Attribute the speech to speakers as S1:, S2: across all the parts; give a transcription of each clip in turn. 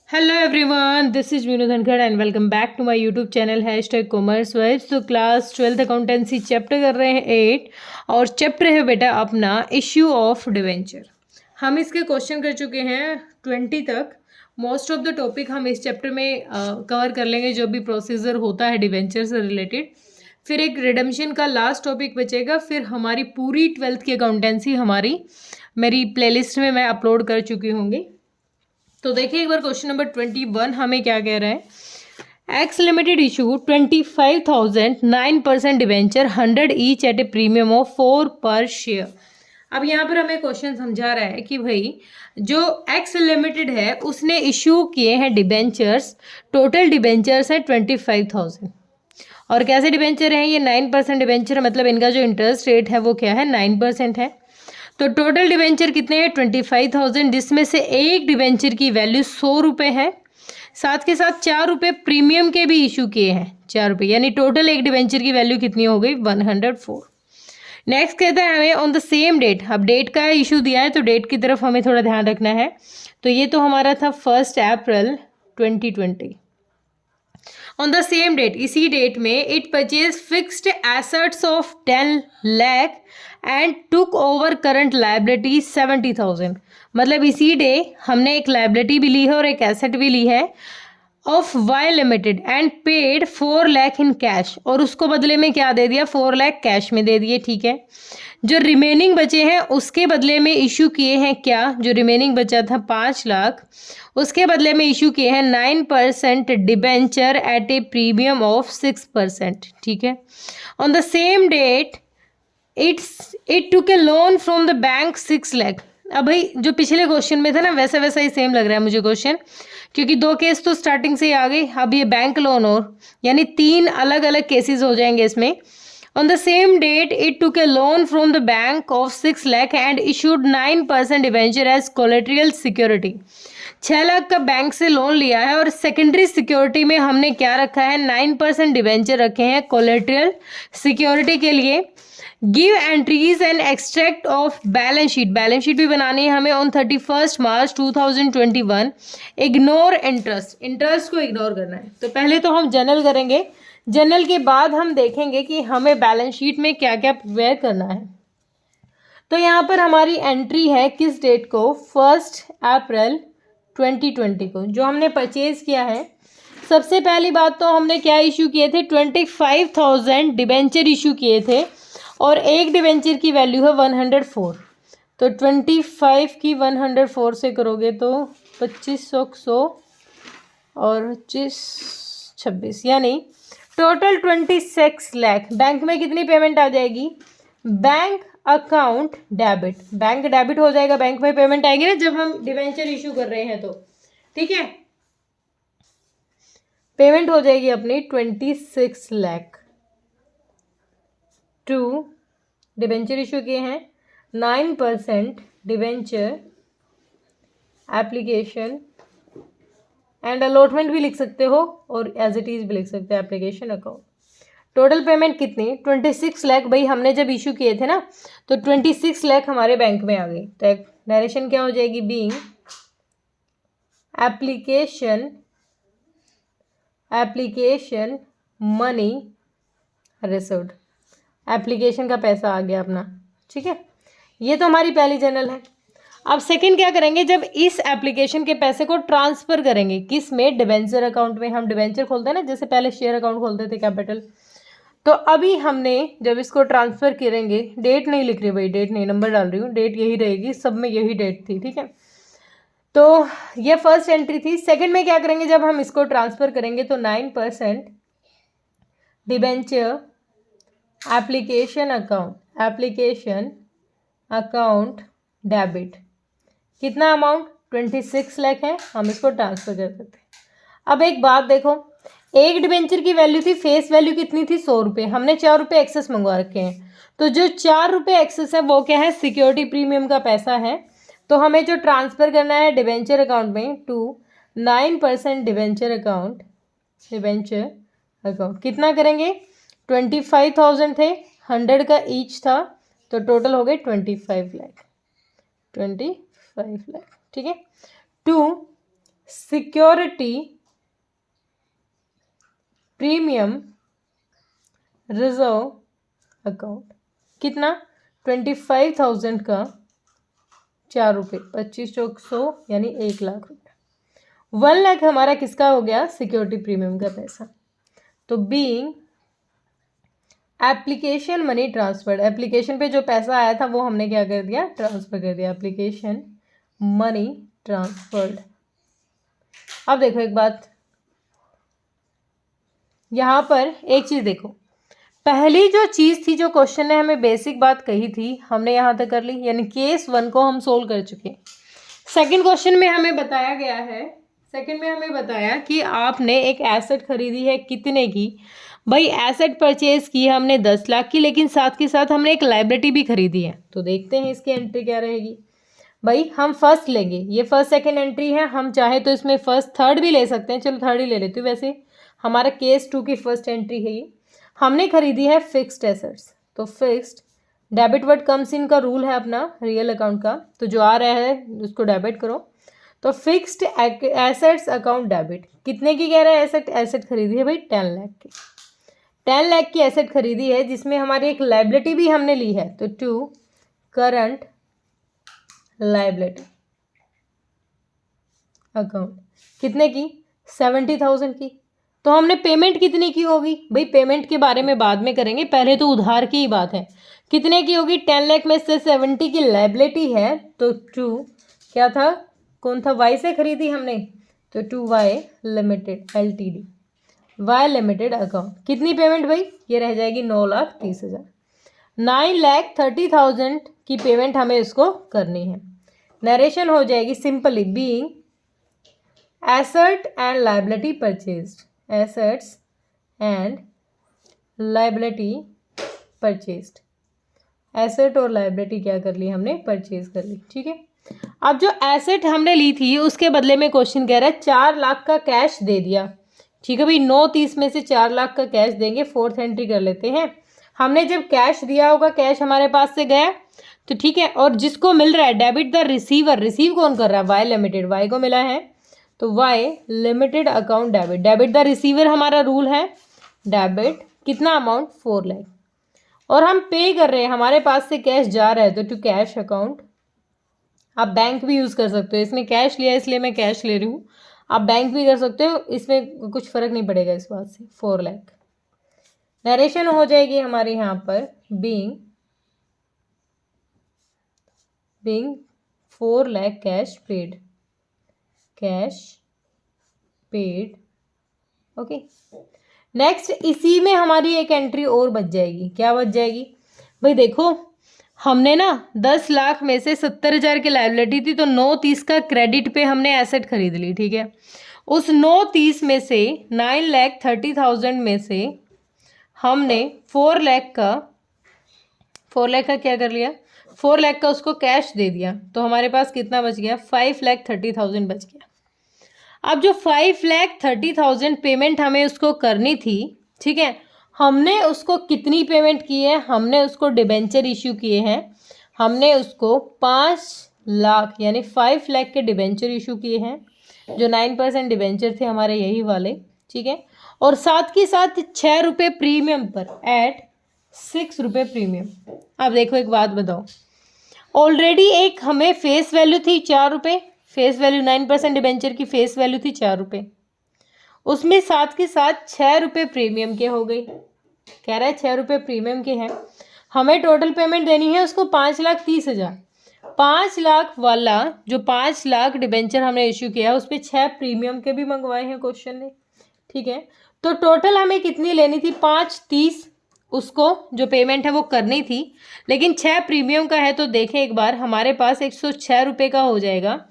S1: Hello everyone, this is Vinu Dhankar and welcome back to my YouTube channel #commerce vibes. तो class 12th accountancy chapter कर रहे हैं 8 और chapter है बेटा अपना इश्यू ऑफ डिवेंचर। हम इसके क्वेश्चन कर चुके हैं 20 तक। मोस्ट ऑफ द टॉपिक हम इस चैप्टर में कवर कर लेंगे, जो भी प्रोसीजर होता है डिवेंचर से रिलेटेड। फिर एक रिडेम्पशन का लास्ट टॉपिक बचेगा। फिर हमारी पूरी 12th की अकाउंटेंसी मेरी प्लेलिस्ट में मैं अपलोड कर चुकी होंगी। तो देखिए एक बार क्वेश्चन नंबर 21 हमें क्या कह रहा है। X limited issue 25,000 9% debenture 100 each eight a premium of 4 पर शेयर। अब यहाँ पर हमें क्वेश्चन समझा रहा है कि भाई जो एक्स लिमिटेड है उसने इशू किए हैं डिबेंचर्स, टोटल डिबेंचर्स है 25,000। और कैसे डिबेंचर हैं ये? 9% डिबेंचर, मतलब इनका जो इंटरेस्ट रेट है वो क्या है? 9% है। तो टोटल डिबेंचर कितने हैं? 25,000, जिसमें से एक डिबेंचर की वैल्यू 100 रुपये है। साथ के साथ 4 रुपये प्रीमियम के भी इशू किए हैं, 4 रुपये, यानी टोटल एक डिबेंचर की वैल्यू कितनी हो गई? 104। नेक्स्ट कहता है हमें ऑन द सेम डेट। अब डेट का इशू दिया है तो डेट की तरफ हमें थोड़ा ध्यान रखना है। तो ये तो हमारा था 1 अप्रैल 2020। ऑन द सेम डेट, इसी डेट में it purchase fixed assets of 10 lakh and took over current liability 70,000। मतलब इसी डे हमने एक लाइबिलिटी भी ली है और एक एसेट भी ली है of Y limited and paid 4 lakh in cash, और उसको बदले में क्या दे दिया? 4 लाख कैश में दे दिए। ठीक है, जो रिमेनिंग बचे हैं उसके बदले में इशू किए हैं क्या? जो रिमेनिंग बचा था 5 लाख, उसके बदले में इशू किए हैं 9% debenture at a premium of 6%। ठीक है, on the same date it took a loan from the bank 6 lakh. अब भाई जो पिछले क्वेश्चन में था ना, वैसा वैसा ही सेम लग रहा है मुझे क्वेश्चन, क्योंकि 2 केस तो स्टार्टिंग से ही आ गई। अब ये बैंक लोन और यानी 3 अलग अलग केसेस हो जाएंगे इसमें। On the same date it took a loan from the bank of 6 lakh and issued 9% debenture as collateral security. 6 lakh का बैंक से लोन लिया है और सेकेंडरी सिक्योरिटी में हमने क्या रखा है? 9% डिवेंचर रखे हैं कोलेट्रियल सिक्योरिटी के लिए। Give entries and extract of balance sheet, balance sheet भी बनानी है हमें on 31 March 2021। Ignore interest, interest को इग्नोर करना है। तो पहले तो हम जनरल करेंगे, जनरल के बाद हम देखेंगे कि हमें बैलेंस शीट में क्या क्या प्रिपेयर करना है। तो यहाँ पर हमारी एंट्री है किस डेट को? 1 अप्रैल 2020 को, जो हमने परचेज किया है। सबसे पहली बात तो हमने क्या इशू किए थे? 25,000 डिबेंचर इशू किए थे और एक डिबेंचर की वैल्यू है 104। तो 25 की 104 से करोगे तो 2500 100 और 25 26, यानी टोटल 26 लाख। बैंक में कितनी पेमेंट आ जाएगी? Bank account debit, bank debit हो जाएगा, बैंक में पेमेंट आएगी ना जब हम डिबेंचर इशू कर रहे हैं तो। ठीक है, पेमेंट हो जाएगी अपनी 26 लाख। टू डिबेंचर इशू किए हैं, 9% डिबेंचर एप्लीकेशन एंड अलॉटमेंट भी लिख सकते हो और एज इट इज भी लिख सकते हो एप्लीकेशन अकाउंट। टोटल पेमेंट कितनी? 26 लाख। भाई हमने जब इशू किए थे ना तो 26 लाख हमारे बैंक में आ गई। तो डायरेक्शन क्या हो जाएगी? Being application money received, application का पैसा आ गया अपना। ठीक है, ये तो हमारी पहली जनरल है। अब सेकंड क्या करेंगे? जब इस एप्लीकेशन के पैसे को ट्रांसफर करेंगे, किस में? डिबेंचर अकाउंट में। हम डिबेंचर खोलते हैं ना, जैसे पहले शेयर अकाउंट खोलते थे कैपिटल। तो अभी हमने जब इसको ट्रांसफर करेंगे, डेट नहीं लिख रही भाई, डेट नहीं, नंबर डाल रही हूँ, डेट यही रहेगी, सब में यही डेट थी। ठीक है, तो ये फर्स्ट एंट्री थी। सेकंड में क्या करेंगे? जब हम इसको ट्रांसफर करेंगे तो 9% डिबेंचर एप्लीकेशन अकाउंट डेबिट। कितना अमाउंट? 26 लाख है, हम इसको ट्रांसफर कर देते हैं। अब एक बात देखो, एक डिबेंचर की वैल्यू थी, फेस वैल्यू कितनी थी? 100 रुपये। हमने 4 रुपये एक्सेस मंगवा रखे हैं, तो जो 4 रुपये एक्सेस है वो क्या है? सिक्योरिटी प्रीमियम का पैसा है। तो हमें जो ट्रांसफर करना है डिबेंचर अकाउंट में टू 9% डिबेंचर अकाउंट कितना करेंगे? 25,000 थे, 100 का ईच था, तो टोटल हो गए 25 लाख। ठीक है, to security premium reserve account, कितना 25,000 का 4 रुपये, 25 चौक 100 यानी 1 लाख रुपये। 1 लाख हमारा किसका हो गया, सिक्योरिटी प्रीमियम का पैसा। तो being application money transferred, application पे जो पैसा आया था वो हमने क्या कर दिया, ट्रांसफर कर दिया, एप्लीकेशन मनी ट्रांसफर्ड। अब देखो एक बात, यहाँ पर एक चीज देखो, पहली जो चीज थी, जो क्वेश्चन ने हमें बेसिक बात कही थी, हमने यहाँ तक कर ली, यानी केस 1 को हम सोल्व कर चुके। सेकंड क्वेश्चन में हमें बताया गया है, सेकंड में हमें बताया कि आपने एक एसेट खरीदी है, कितने की, भाई एसेट परचेज की हमने 10 लाख की, लेकिन साथ के साथ हमने एक लाइबिलिटी भी खरीदी है। तो देखते हैं इसकी एंट्री क्या रहेगी। भाई हम फर्स्ट लेंगे, ये फर्स्ट सेकंड एंट्री है, हम चाहे तो इसमें फर्स्ट थर्ड भी ले सकते हैं, चलो थर्ड ही ले लेती हूँ, वैसे हमारा केस 2 की फर्स्ट एंट्री है ये। हमने खरीदी है फिक्स्ड एसेट्स, तो fixed debit word comes in का रूल है अपना रियल अकाउंट का, तो जो आ रहा है उसको डेबिट करो। तो फिक्स्ड एसेट्स अकाउंट डेबिट, कितने की कह रहा है, एसेट खरीदी है भाई 10 लाख की, 10 लाख की एसेट खरीदी है, जिसमें हमारी एक लाइबिलिटी भी हमने ली है, तो टू करंट लाइबिलिटी अकाउंट, कितने की 70,000 की। तो हमने पेमेंट कितनी की होगी, भाई पेमेंट के बारे में बाद में करेंगे, पहले तो उधार की ही बात है, कितने की होगी, 10 लाख में से 70 की लाइबिलिटी है, तो टू क्या था, कौन था, वाई से खरीदी हमने, तो to Y limited LTD, Y limited account, कितनी पेमेंट भाई, ये रह जाएगी 9,30,000, 9,30,000 की पेमेंट हमें इसको करनी है। नरेशन हो जाएगी simply, being asset and liability purchased, assets and liability purchased, asset और लाइबिलिटी क्या कर ली हमने, परचेज कर ली, ठीक है। अब जो एसेट हमने ली थी उसके बदले में क्वेश्चन कह रहा है 4 लाख का कैश दे दिया, ठीक है भाई, 9,30 में से 4 लाख का कैश देंगे, फोर्थ एंट्री कर लेते हैं। हमने जब कैश दिया होगा, कैश हमारे पास से गया, तो ठीक है, और जिसको मिल रहा है डेबिट द रिसीवर, रिसीव कौन कर रहा है, वाई लिमिटेड, वाई को मिला है, तो Y limited account debit, debit the receiver हमारा रूल है, डेबिट कितना अमाउंट 4 लाख, और हम पे कर रहे हैं, हमारे पास से कैश जा रहा है, तो टू कैश अकाउंट, आप बैंक भी यूज़ कर सकते हो, इसने कैश लिया इसलिए मैं कैश ले रही हूँ, आप बैंक भी कर सकते हो, इसमें कुछ फ़र्क नहीं पड़ेगा इस बात से। 4 लाख नरेशन हो जाएगी हमारे यहाँ पर, being 4 lakh cash paid, okay. Next इसी में हमारी एक एंट्री और बच जाएगी, क्या बच जाएगी भाई, देखो हमने ना 10 लाख में से 70,000 की लायबिलिटी थी, तो 9,30 का क्रेडिट पे हमने एसेट खरीद ली, ठीक है। उस 9,30 में से 9,30,000 में से हमने 4 लाख का क्या कर लिया, 4 लाख का उसको कैश दे दिया, तो हमारे पास कितना बच गया, 5,30,000 बच गया। अब जो 5,30,000 पेमेंट हमें उसको करनी थी, ठीक है, हमने उसको कितनी पेमेंट की है, हमने उसको डिबेंचर इश्यू किए हैं, हमने उसको 5 लाख यानी 5 लाख के डिबेंचर इशू किए हैं, जो 9% डिबेंचर थे हमारे यही वाले, ठीक है, और साथ के साथ 6 रुपये प्रीमियम पर एट 6 रुपये प्रीमियम। अब देखो एक बात बताओ, ऑलरेडी एक हमें फेस वैल्यू थी 4 रुपये, फेस वैल्यू 9% डिबेंचर की फेस वैल्यू थी 4 रुपये, उसमें साथ के साथ 6 रुपये प्रीमियम के हो गई, कह रहा है 6 रुपये प्रीमियम के हैं, हमें टोटल पेमेंट देनी है उसको 5,30,000। 5 लाख वाला जो 5 लाख डिबेंचर हमने इश्यू किया उस पर 6 प्रीमियम के भी मंगवाए हैं क्वेश्चन ने, ठीक है। तो टोटल हमें कितनी लेनी थी, 5,30 उसको जो पेमेंट है वो करनी थी, लेकिन 6 प्रीमियम का है, तो देखें एक बार हमारे पास 106 रुपये का हो जाएगा,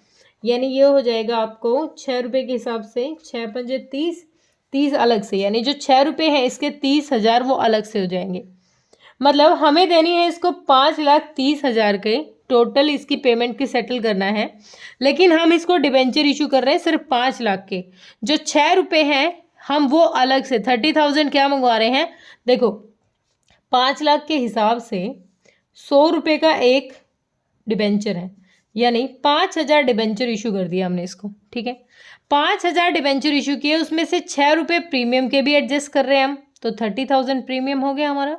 S1: यानी ये हो जाएगा आपको 6 रुपये के हिसाब से 6 पंजे 30, 30 अलग से, यानी जो 6 रुपये हैं इसके 30,000 वो अलग से हो जाएंगे, मतलब हमें देनी है इसको 5,30,000 के टोटल इसकी पेमेंट की सेटल करना है, लेकिन हम इसको डिबेंचर इशू कर रहे हैं सिर्फ 5 लाख के, जो 6 रुपये हैं हम वो अलग से 30,000 क्या मंगवा रहे हैं, देखो 5 लाख के हिसाब से 100 रुपये का एक डिबेंचर है, यानी 5,000 डिबेंचर इशू कर दिया हमने इसको, ठीक है। 5,000 डिबेंचर इशू किए, उसमें से 6 रुपये प्रीमियम के भी एडजस्ट कर रहे हैं हम, तो 30,000 प्रीमियम हो गया हमारा।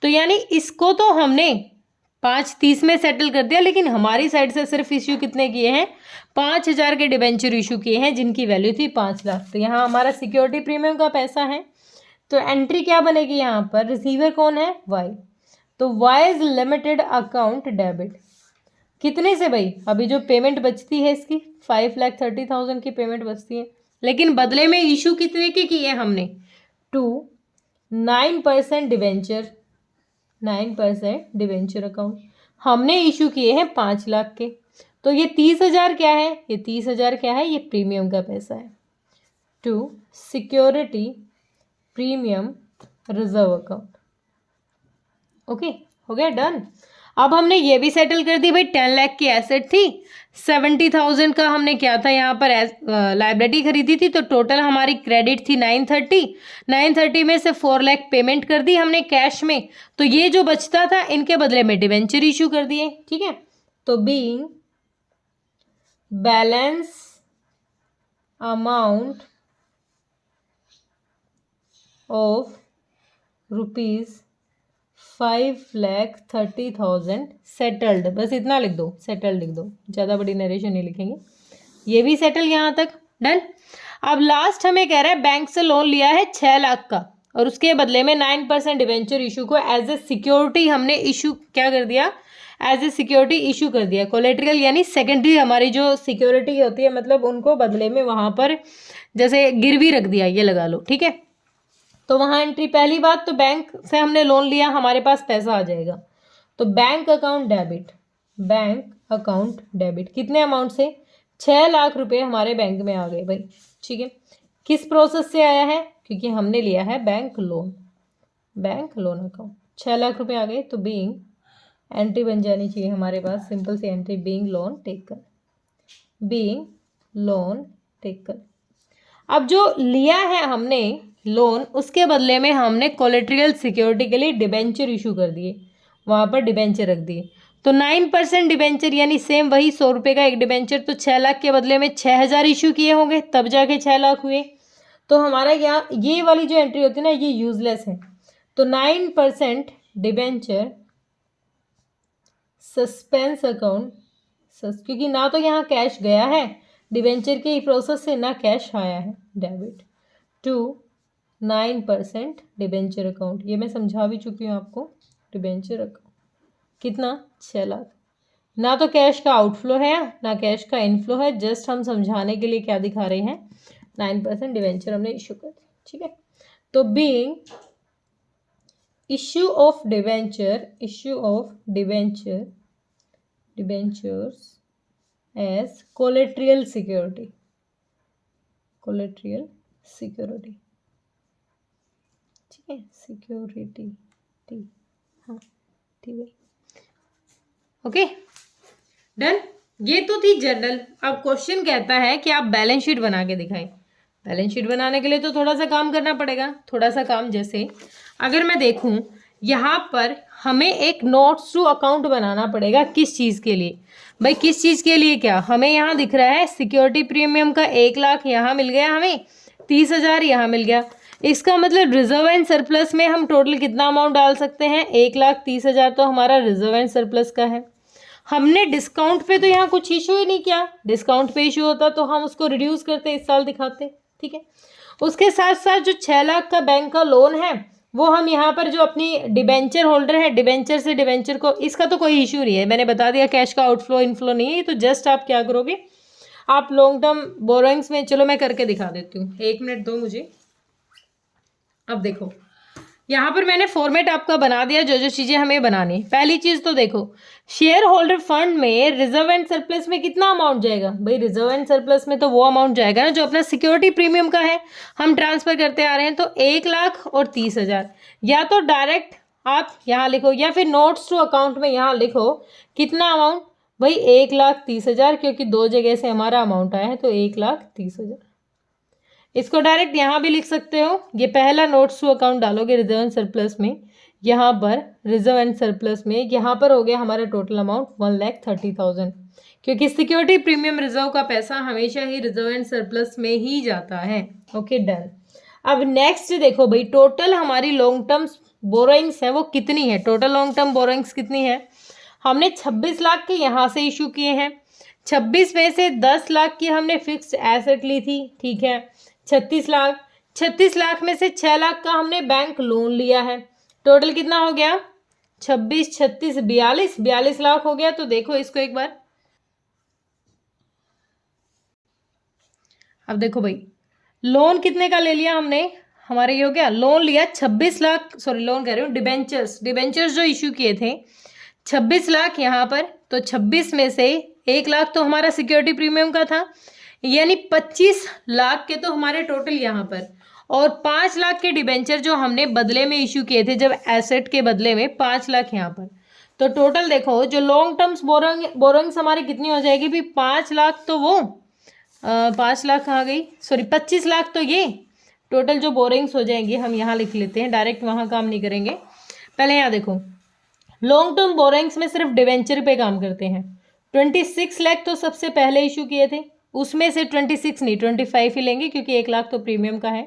S1: तो यानी इसको तो हमने 5:30 में सेटल कर दिया, लेकिन हमारी साइड से सिर्फ इश्यू कितने किए हैं, 5,000 के डिबेंचर इशू किए हैं जिनकी वैल्यू थी 5 लाख। तो यहाँ हमारा सिक्योरिटी प्रीमियम का पैसा है, तो एंट्री क्या बनेगी यहाँ पर, रिसीवर कौन है, वाई, तो वाइज लिमिटेड अकाउंट डेबिट। कितने से भाई, अभी जो पेमेंट बचती है इसकी 5,30,000 की पेमेंट बचती है, लेकिन बदले में इशू कितने के किए हमने, 9% डिवेंचर, 9% डिवेंचर अकाउंट हमने इशू किए हैं 5 लाख के। तो ये 30,000 क्या है, ये 30,000 क्या है, ये प्रीमियम का पैसा है। 2 security premium reserve account. Okay, हो गया, डन। अब हमने ये भी सेटल कर दी भाई, 10 लाख की एसेट थी, 70,000 का हमने क्या था यहाँ पर लाइबिलिटी खरीदी थी, तो टोटल हमारी क्रेडिट थी 930 में से 4 लाख पेमेंट कर दी हमने कैश में, तो ये जो बचता था इनके बदले में डिवेंचर इशू कर दिए, ठीक है। तो being balance amount of ₹5,30,000 settled, बस इतना लिख दो, सेटल्ड लिख दो, ज़्यादा बड़ी नरेशन नहीं लिखेंगे। ये भी सेटल यहाँ तक, डन। अब लास्ट हमें कह रहा है बैंक से लोन लिया है 6 लाख का, और उसके बदले में 9% डिवेंचर इशू को एज ए सिक्योरिटी हमने इशू क्या कर दिया, एज ए सिक्योरिटी इशू कर दिया। कोलेट्रल यानी सेकेंडरी हमारी जो सिक्योरिटी होती है, मतलब उनको बदले में वहाँ पर जैसे गिरवी रख दिया, ये लगा लो, ठीक है। तो वहाँ एंट्री, पहली बात तो बैंक से हमने लोन लिया, हमारे पास पैसा आ जाएगा, तो bank account debit, bank account debit कितने अमाउंट से, 6 लाख रुपए हमारे बैंक में आ गए भाई, ठीक है। किस प्रोसेस से आया है, क्योंकि हमने लिया है bank loan, bank loan account, 6 lakh रुपए आ गए, तो बीइंग एंट्री बन जानी चाहिए हमारे पास, सिंपल सी entry, being loan taken, being loan taken. अब जो लिया है हमने लोन, उसके बदले में हमने कोलेट्रियल सिक्योरिटी के लिए डिबेंचर इशू कर दिए, वहाँ पर डिबेंचर रख दिए, तो 9% डिबेंचर यानी सेम वही 100 रुपये का एक डिबेंचर, तो 6 लाख के बदले में 6,000 इशू किए होंगे, तब जाके 6 लाख हुए। तो हमारा यहाँ ये वाली जो एंट्री होती है ना, ये यूजलेस है। तो 9% डिबेंचर सस्पेंस अकाउंट, क्योंकि ना तो यहाँ कैश गया है डिबेंचर के प्रोसेस से, ना कैश आया है, डेबिट टू 9% डिबेंचर अकाउंट। ये मैं समझा भी चुकी हूँ आपको, डिबेंचर अकाउंट कितना, 6 लाख। ना तो कैश का आउटफ्लो है ना कैश का इनफ्लो है, जस्ट हम समझाने के लिए क्या दिखा रहे हैं, 9% डिबेंचर हमने इशू कर दिया, ठीक है। तो being issue of debenture, issue of debenture, debentures as collateral security, collateral security, ठीक है, सिक्योरिटी टी, हाँ ठीक है, ओके डन। ये तो थी जनरल। अब क्वेश्चन कहता है कि आप बैलेंस शीट बना के दिखाएं। बैलेंस शीट बनाने के लिए तो थोड़ा सा काम करना पड़ेगा, थोड़ा सा काम, जैसे अगर मैं देखूं यहाँ पर हमें एक नोट्स टू अकाउंट बनाना पड़ेगा, किस चीज़ के लिए भाई, किस चीज़ के लिए, क्या हमें यहाँ दिख रहा है सिक्योरिटी प्रीमियम का 1 लाख यहाँ मिल गया, हमें 30,000 यहाँ मिल गया, इसका मतलब रिजर्व एंड सरप्लस में हम टोटल कितना अमाउंट डाल सकते हैं, 1,30,000 तो हमारा रिजर्व एंड सरप्लस का है। हमने डिस्काउंट पे तो यहाँ कुछ इशू ही नहीं किया, डिस्काउंट पे इशू होता तो हम उसको रिड्यूस करते, इस साल दिखाते, ठीक है। उसके साथ साथ जो 6 लाख का बैंक का लोन है, वो हम यहाँ पर जो अपनी डिबेंचर होल्डर है, डिबेंचर से डिबेंचर को, इसका तो कोई इशू नहीं है, मैंने बता दिया कैश का आउटफ्लो इनफ्लो नहीं है, तो जस्ट आप क्या करोगे, आप लॉन्ग टर्म बोरोइंग्स में, चलो मैं करके दिखा देती हूँ, 1 मिनट दो मुझे। अब देखो यहाँ पर मैंने फॉर्मेट आपका बना दिया, जो जो चीज़ें हमें बनानी। पहली चीज़ तो देखो, शेयर होल्डर फंड में रिजर्व एंड सरप्लस में कितना अमाउंट जाएगा भाई, रिजर्व एंड सरप्लस में तो वो अमाउंट जाएगा ना जो अपना सिक्योरिटी प्रीमियम का है, हम ट्रांसफर करते आ रहे हैं, तो 1 लाख और 30,000, या तो डायरेक्ट आप यहाँ लिखो या फिर नोट्स टू अकाउंट में यहाँ लिखो कितना अमाउंट भाई, 1,30,000, क्योंकि 2 जगह से हमारा अमाउंट आया है, तो 1,30,000। इसको डायरेक्ट यहाँ भी लिख सकते हो, ये पहला नोट्स टू अकाउंट डालोगे रिजर्व एंड सरप्लस में, यहाँ पर रिजर्व एंड सरप्लस में, यहाँ पर हो गया हमारा टोटल अमाउंट 1,30,000, क्योंकि सिक्योरिटी प्रीमियम रिजर्व का पैसा हमेशा ही रिजर्व एंड सरप्लस में ही जाता है। Okay done. अब नेक्स्ट देखो भाई, टोटल हमारी लॉन्ग टर्म बोरोइंग्स है वो कितनी है, टोटल लॉन्ग टर्म बोरोइंग्स कितनी है। हमने 26 लाख के यहाँ से इशू किए हैं, 26 में से 10 लाख की हमने फिक्स्ड एसेट ली थी, ठीक है। 36 लाख में से 6 लाख का हमने बैंक लोन लिया है। टोटल कितना हो गया, 26 36 42 लाख हो गया। तो देखो इसको एक बार, अब देखो भाई लोन कितने का ले लिया हमने, हमारे ये हो गया, लोन लिया 26 लाख, सॉरी लोन कह रही हूँ, डिबेंचर्स जो इशू किए थे 26 लाख यहाँ पर। तो 26 में से 1 लाख तो हमारा सिक्योरिटी प्रीमियम का था, यानी 25 लाख के तो हमारे टोटल यहाँ पर, और 5 लाख के डिबेंचर जो हमने बदले में इशू किए थे जब एसेट के बदले में 5 लाख यहाँ पर। तो टोटल देखो जो लॉन्ग टर्म्स बोरोइंग्स हमारी कितनी हो जाएगी भी, 5 लाख तो वो 5 लाख कहाँ गई, सॉरी 25 लाख तो ये टोटल जो बोरिंग्स हो जाएंगी, हम यहाँ लिख लेते हैं, डायरेक्ट वहाँ काम नहीं करेंगे। पहले यहाँ देखो लॉन्ग टर्म बोरिंग्स में सिर्फ डिवेंचर पे काम करते हैं। 26 लाख तो सबसे पहले इशू किए थे, उसमें से 26 नहीं 25 ही लेंगे क्योंकि 1 लाख तो प्रीमियम का है,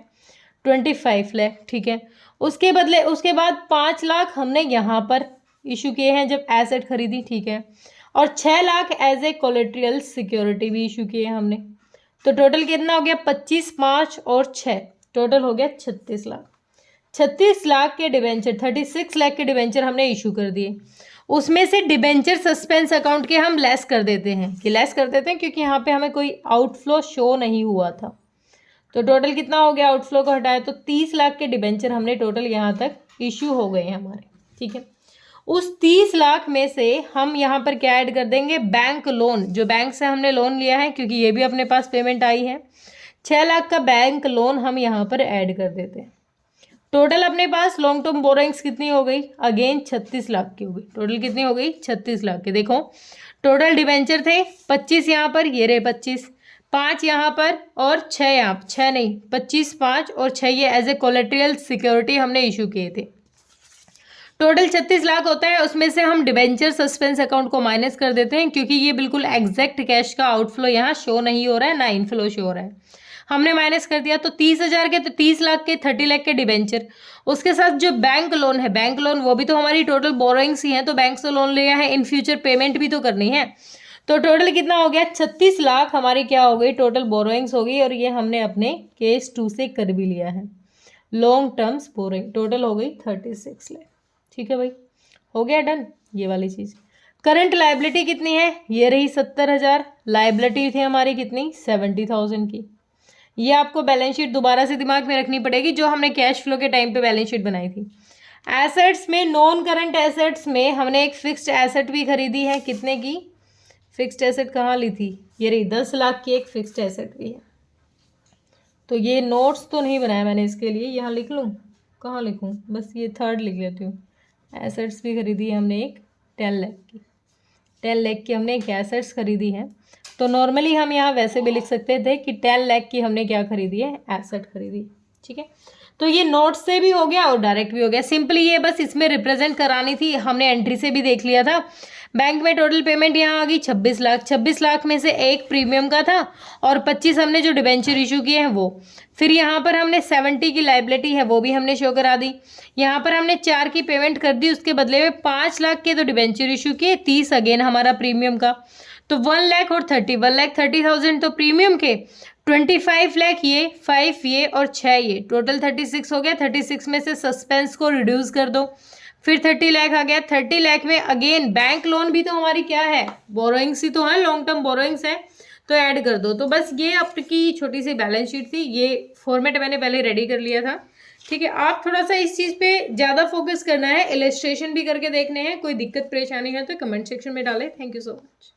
S1: 25 लाख, ठीक है। उसके बदले उसके बाद 5 लाख हमने यहाँ पर इशू किए हैं जब एसेट खरीदी, ठीक है। और 6 लाख एज ए कोलेट्रियल सिक्योरिटी भी इशू किए हैं हमने। तो टोटल कितना हो गया, 25 5 और 6, टोटल हो गया 36 लाख। 36 लाख के डिबेंचर, 36 लाख के डिबेंचर हमने इशू कर दिए। उसमें से डिबेंचर सस्पेंस अकाउंट के हम लेस कर देते हैं, कि लेस कर देते हैं क्योंकि यहाँ पे हमें कोई आउटफ्लो शो नहीं हुआ था। तो टोटल कितना हो गया, आउटफ्लो को हटाए तो 30 लाख के डिबेंचर हमने टोटल यहाँ तक इशू हो गए हैं हमारे, ठीक है। उस 30 लाख में से हम यहाँ पर क्या ऐड कर देंगे, बैंक लोन, जो बैंक से हमने लोन लिया है क्योंकि ये भी अपने पास पेमेंट आई है, 6 लाख का बैंक लोन हम यहाँ पर ऐड कर देते हैं। टोटल अपने पास लॉन्ग टर्म बोरोइंग्स कितनी हो गई, अगेन 36 लाख की हो गई। टोटल कितनी हो गई, 36 लाख की। देखो टोटल डिबेंचर थे 25 यहाँ पर, ये रहे 25, 5 यहाँ पर और 6 यहाँ, 6 नहीं 25 5 और 6 ये एज ए कोलेट्रियल सिक्योरिटी हमने इशू किए थे। टोटल 36 लाख होता है, उसमें से हम डिबेंचर सस्पेंस अकाउंट को माइनस कर देते हैं क्योंकि ये बिल्कुल एग्जैक्ट कैश का आउटफ्लो यहाँ शो नहीं हो रहा है, ना इनफ्लो शो हो रहा है, हमने माइनस कर दिया। तो 30,000 के, तो 30 लाख के 30 लाख के डिबेंचर, उसके साथ जो बैंक लोन है, बैंक लोन वो भी तो हमारी टोटल बोरोइंग्स ही हैं, तो बैंक से लोन लिया है, इन फ्यूचर पेमेंट भी तो करनी है। तो टोटल कितना हो गया, 36 लाख हमारी क्या हो गई, टोटल बोरोइंग्स हो गई, और ये हमने अपने केस 2 से कर भी लिया है। लॉन्ग टर्म्स बोरोइंग टोटल हो गई 36 लाख, ठीक है भाई, हो गया डन ये वाली चीज़। करंट लाइबिलिटी कितनी है, ये रही 70,000, लाइबिलिटी थी हमारी कितनी 70,000 की। ये आपको बैलेंस शीट दोबारा से दिमाग में रखनी पड़ेगी जो हमने कैश फ्लो के टाइम पे बैलेंस शीट बनाई थी। एसेट्स में, नॉन करंट एसेट्स में हमने एक फिक्स्ड एसेट भी खरीदी है, कितने की, फिक्स्ड एसेट कहाँ ली थी, ये रही 10 लाख की एक फिक्स्ड एसेट भी है। तो ये नोट्स तो नहीं बनाया मैंने इसके लिए, यहाँ लिख लूँ, कहाँ लिखूँ, बस ये थर्ड लिख लेती हूँ। एसेट्स भी खरीदी है हमने एक 10 लाख की, 10 लाख की हमने एक एसेट्स खरीदी है। तो नॉर्मली हम यहाँ वैसे भी लिख सकते थे कि 10 लाख की हमने क्या खरीदी है, एसेट खरीदी, ठीक है। तो ये नोट से भी हो गया और डायरेक्ट भी हो गया, सिंपली ये बस इसमें रिप्रेजेंट करानी थी, हमने एंट्री से भी देख लिया था। बैंक में टोटल पेमेंट यहाँ आ गई 26 लाख, 26 लाख में से एक प्रीमियम का था और 25 हमने जो डिबेंचर इशू किए हैं वो। फिर यहाँ पर हमने 70 की लाइबिलिटी है वो भी हमने शो करा दी। यहाँ पर हमने 4 की पेमेंट कर दी, उसके बदले में 5 लाख के तो डिबेंचर इशू किए, 30 अगेन हमारा प्रीमियम का। तो 1 लाख और 1,30,000 तो प्रीमियम के, 25 लाख ये, 5 ये और 6 ये, टोटल 36 हो गया। 36 में से सस्पेंस को रिड्यूस कर दो, फिर 30 लाख आ गया। 30 लाख में अगेन बैंक लोन भी तो हमारी क्या है, बोरोइंग्स ही तो है, लॉन्ग टर्म बोरोइंग्स है, तो ऐड कर दो। तो बस ये आपकी छोटी सी बैलेंस शीट थी, ये फॉर्मेट मैंने पहले रेडी कर लिया था, ठीक है। आप थोड़ा सा इस चीज़ पे ज़्यादा फोकस करना है, इलस्ट्रेशन भी करके देखने हैं, कोई दिक्कत परेशानी है तो कमेंट सेक्शन में डालें। Thank you so much.